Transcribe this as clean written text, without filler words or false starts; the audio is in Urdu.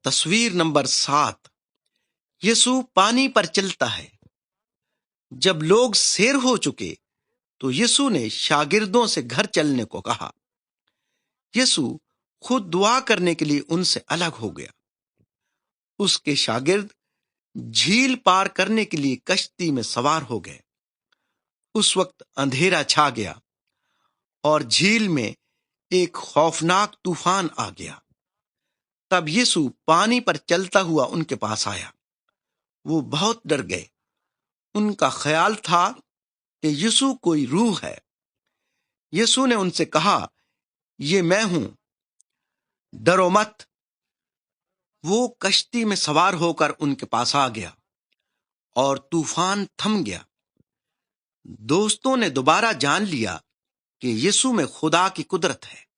تصویر نمبر 7۔ یسوع پانی پر چلتا ہے۔ جب لوگ سیر ہو چکے تو یسوع نے شاگردوں سے گھر چلنے کو کہا۔ یسوع خود دعا کرنے کے لیے ان سے الگ ہو گیا۔ اس کے شاگرد جھیل پار کرنے کے لیے کشتی میں سوار ہو گئے۔ اس وقت اندھیرا چھا گیا اور جھیل میں ایک خوفناک طوفان آ گیا۔ تب یسوع پانی پر چلتا ہوا ان کے پاس آیا۔ وہ بہت ڈر گئے۔ ان کا خیال تھا کہ یسوع کوئی روح ہے۔ یسوع نے ان سے کہا، یہ میں ہوں، ڈرو مت۔ وہ کشتی میں سوار ہو کر ان کے پاس آ گیا اور طوفان تھم گیا۔ دوستوں نے دوبارہ جان لیا کہ یسوع میں خدا کی قدرت ہے۔